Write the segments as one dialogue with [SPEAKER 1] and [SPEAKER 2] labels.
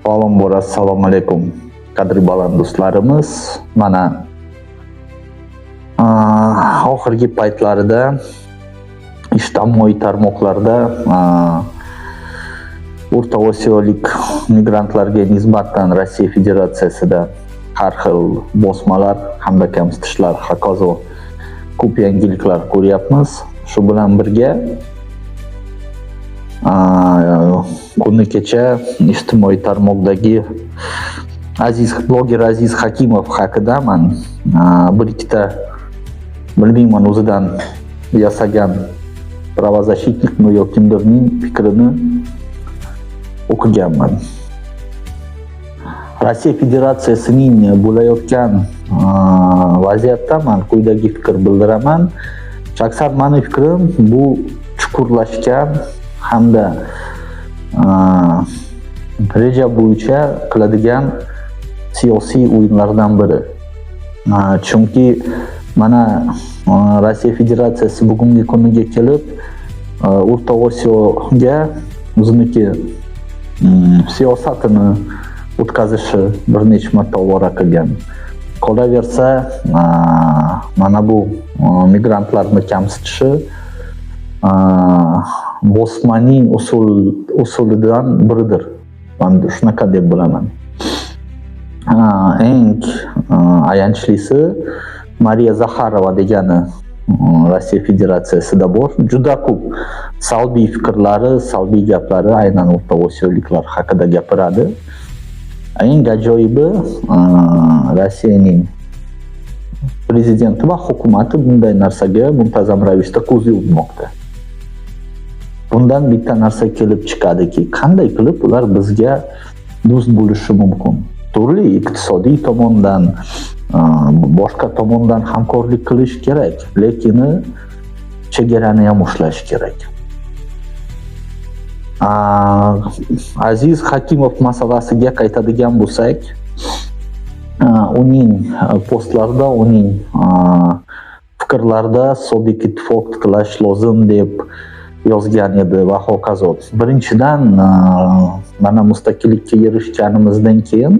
[SPEAKER 1] Avvalambor assalomu alaykum qadri baland do'stlarimiz. Mana oxirgi paytlarda ijtimoiy tarmoqlarda O'rta Osiyolik migrantlarga nisbatan Rossiya Federatsiyasida har xil bosmalar hamda kamsitishlar, hokazo ko'p yangiliklar ko'ryapmiz. Shu bilan birga kuni kecha ijtimoiy tarmoqdagi bloger Aziz Hakimov haqida men bir ikkita bilmayman o'zidan yasagan pravozащитникmi yoki kimdirning fikrini o'qiganman. Rossiya Federatsiyasining bo'layotgan vaziyatda men quyidagi fikr bildiraman. Shaxsan mening fikrim bu chuqurlashgan hamda reja bo'yicha qiladigan siyosiy o'yinlardan biri. Chunki mana Rossiya Federatsiyasi bugungi kuniga kelib O'rta Osiyoga o'ziniki siyosatini o'tkazishi bir necha marta ovora qilgan. Qolaversa, mana bu migrantlarni kamsitishi bosmaning usulidan biridir. Men shunaqa deb bilaman. Eng ayanchlisi Mariya Zakharova degani Rossiya Federatsiyasida bor. Juda ko'p salbiy fikrlari, salbiy gaplari aynan O'rta Osiyoliklar haqida gapiradi. Eng ajoyibi Rossiyaning prezidenti va hukumati bunday narsaga muntazam ravishda ko'z yummoqda. Bundan bitta narsa kelib chiqadiki, qanday qilib ular bizga do'st bo'lishi mumkin? Turli iqtisodiy tomondan, boshqa tomondan hamkorlik qilish kerak, lekin chegarani ham ushlash kerak. Aziz Hakimov masalasiga qaytadigan bo'lsak, uning postlarida, uning fikrlarida sobiq ittifoq tiklash lozim deb yozgan edi va hokazo. Birinchidan mana mustaqillikka erishganimizdan keyin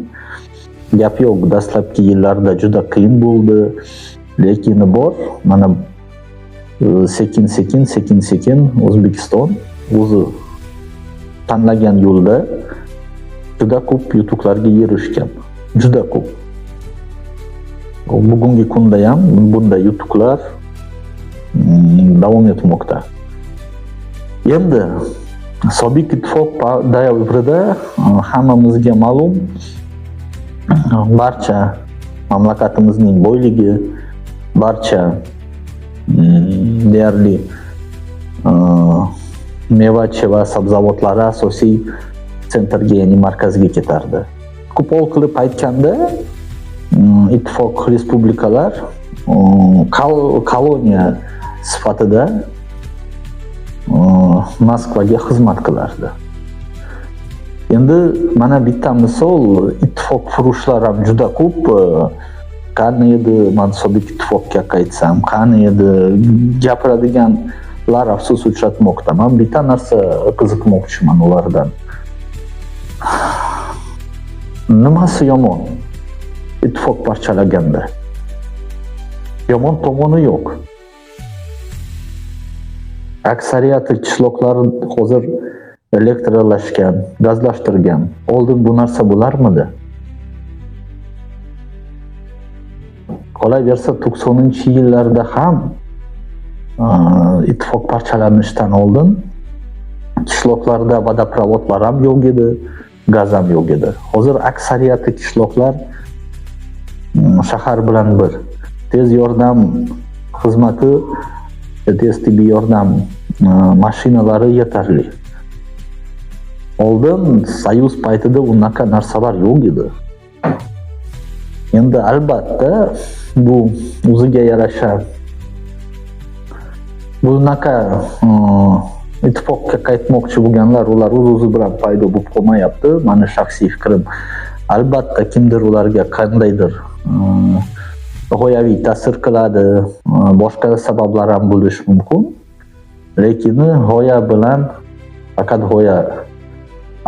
[SPEAKER 1] gap yo'q, dastlabki yillarda juda qiyin bo'ldi, lekin bor, mana sekin O'zbekiston o'zi tanlagan yo'lda juda ko'p yutuqlarga erishgan. Juda ko'p. Bugungi kunda ham bunday yutuqlar davom etmoqda. Endi sobiq ittifoq davrida hammamizga ma'lum, barcha mamlakatimizning boyligi, barcha deyarli mevachi va sabzavotlari asosiy sentrga, ya'ni markazga ketardi. Qo'pol qilib aytganda, ittifoq respublikalar koloniya sifatida Moskvaga xizmat qilardi. Endi mana bitta misol, ittifoq furushlar ham juda ko'p. Qani edi men sobiq ittifoqqa qaytsam, qani edi gapiradiganlar afsus uchratmoqda. Men bitta narsa qiziqmoqchiman ulardan. Nimasi yomon? Ittifoq parchalaganda yomon tomoni yo'q. Aksariyati qishloqlar hozir elektrlashgan, gazlashtirgan. Oldin bu narsa bo'larmidi? Qolaversa 90-yillarda ham ittifoq parchalanishidan oldin qishloqlarda vodoprovodlar ham yo'q edi, gaz ham yo'q edi. Hozir aksariyati qishloqlar shahar bilan bir. Tez yordam xizmati, tez tibbiy yordam mashinalari yetarli. Oldin Soyuz paytida unaqa narsalar yo'q edi. Endi albatta bu o'ziga yarasha bunaqa ittifoqqa qaytmoqchi bo'lganlar, ular o'z-o'zi bilan paydo bo'lib qolmayapti. Meni shaxsiy fikrim, albatta kimdir ularga qandaydir g'oyaviy ta'sir qiladi, boshqa sabablar ham bo'lishi mumkin. Lekin g'oya bilan faqat g'oya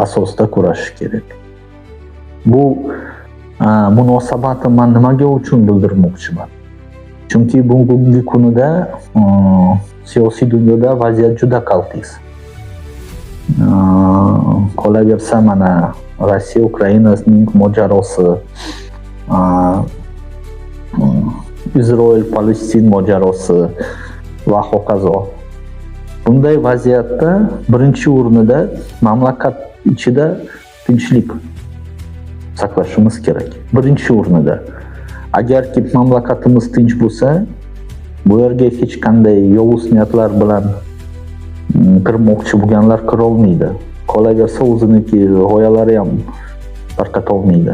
[SPEAKER 1] asosida kurashish kerak. Bu munosabatni men nimaga uchun bildirmoqchiman? Chunki bugungi kunida siyosiy dunyoda vaziyat juda qaltis. Qolaversa mana Rossiya Ukrainaning mojarosi, Izroil Palestin mojarosi va hokazo. Bunday vaziyatda birinchi o'rinda mamlakat ichida tinchlik saqlashimiz kerak. Birinchi o'rinda. Agarki mamlakatimiz tinch bo'lsa, bu yerga hech qanday yovuz niyatlar bilan kirmoqchi bo'lganlar kira olmaydi. Qolaversa o'ziniki g'oyalari ham tarqata olmaydi.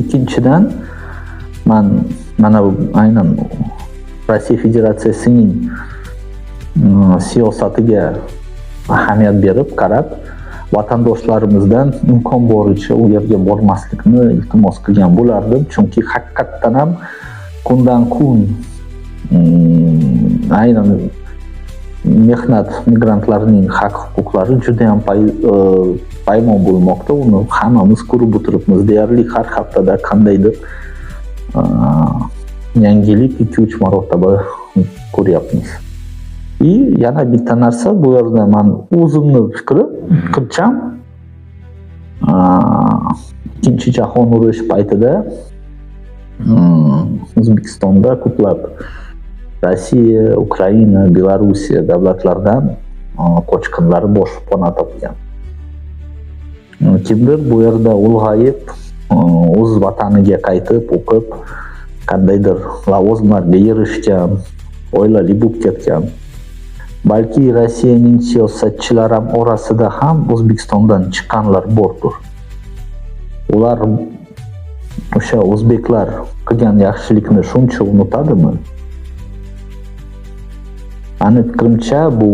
[SPEAKER 1] Ikkinchidan, mana aynan Rossiya Federatsiyasining siyosatiga ahamiyat berib, qarab, vatandoshlarimizdan imkon boricha u yerga bormaslikni iltimos qilgan bo'lardim. Chunki haqiqatdan ham kundan kun aynan mehnat migrantlarining haq-huquqlari juda ham paymon bo'lmoqda. Uni hammamiz ko'rib o'tiribmiz. Deyarli har haftada qandaydir yangilik 2-3 marotaba ko'ryapmiz. Yana bitta narsa, bu yerda men o'zimni fikrim qilcham, Ikkinchi jahon urushi paytida O'zbekistonda ko'plab Rossiya, Ukraina, Belorussiya davlatlardan qochqinlar boshpana topgan. Kimdir bu yerda ulg'ayib, o'z vataniga qaytib, o'qib, qandaydir lavozimlarga erishgan, oilali bo'lib ketgan. Balki Rossiyaning siyosatchilari ham orasida ham O'zbekistondan chiqqanlar bordir. Ular o'sha o'zbeklar qilgan yaxshilikni shuncha unutadimi? Meni fikrimcha, bu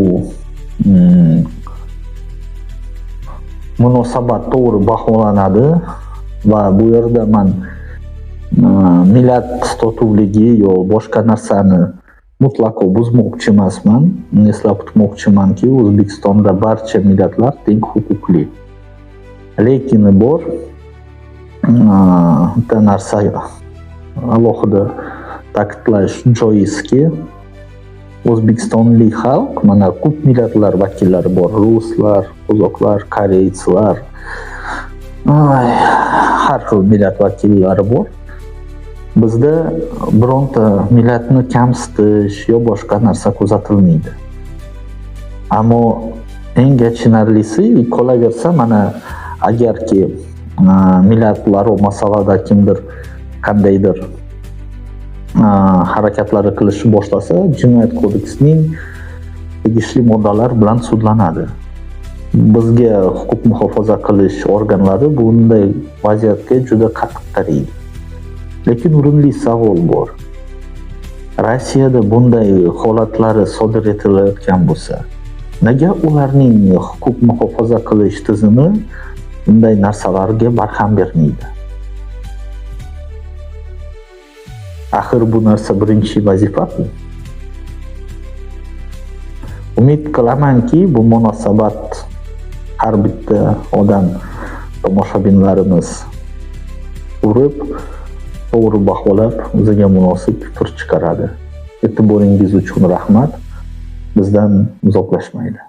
[SPEAKER 1] munosabat to'g'ri baholanadi va bu yerda men millat totuvligi yo boshqa narsani mutlaqo buzmoqchi emasman. Eslab o'tmoqchimanki, O'zbekistonda barcha millatlar teng huquqli. Lekin bor bitta narsa alohida ta'kidlash joizki, O'zbekistonlik xalq, mana ko'p millatlar vakillari bor. Ruslar, qozoqlar, koreyslar, har xil millat vakillari bor. Bizda bironta millatni kamsitish yo boshqa narsa kuzatilmaydi. Ammo eng achinarlisi, qolaversa, mana agarki millatlararo masalada kimdir qandaydir harakatlari qilishni boshlasa, Jinoyat kodeksining tegishli moddalari bilan sudlanadi. Bizga huquq muhofaza qilish organlari bunday vaziyatga juda qattiq qaraydi. Lekin o'rinli savol bor. Rossiyada bunday holatlari sodir etilayotgan bo'lsa, nega ularning huquq muhofaza qilish tizimi bunday narsalarga barham bermaydi? Axir bu narsa birinchi vazifa-ku. Umid qilamanki, bu munosabat har bitta odam, tomoshabinlarimiz urib, to'g'ri baholab, o'ziga munosib fikr chiqaradi. E'tiboringiz uchun rahmat. Bizdan uzoqlashmaydi.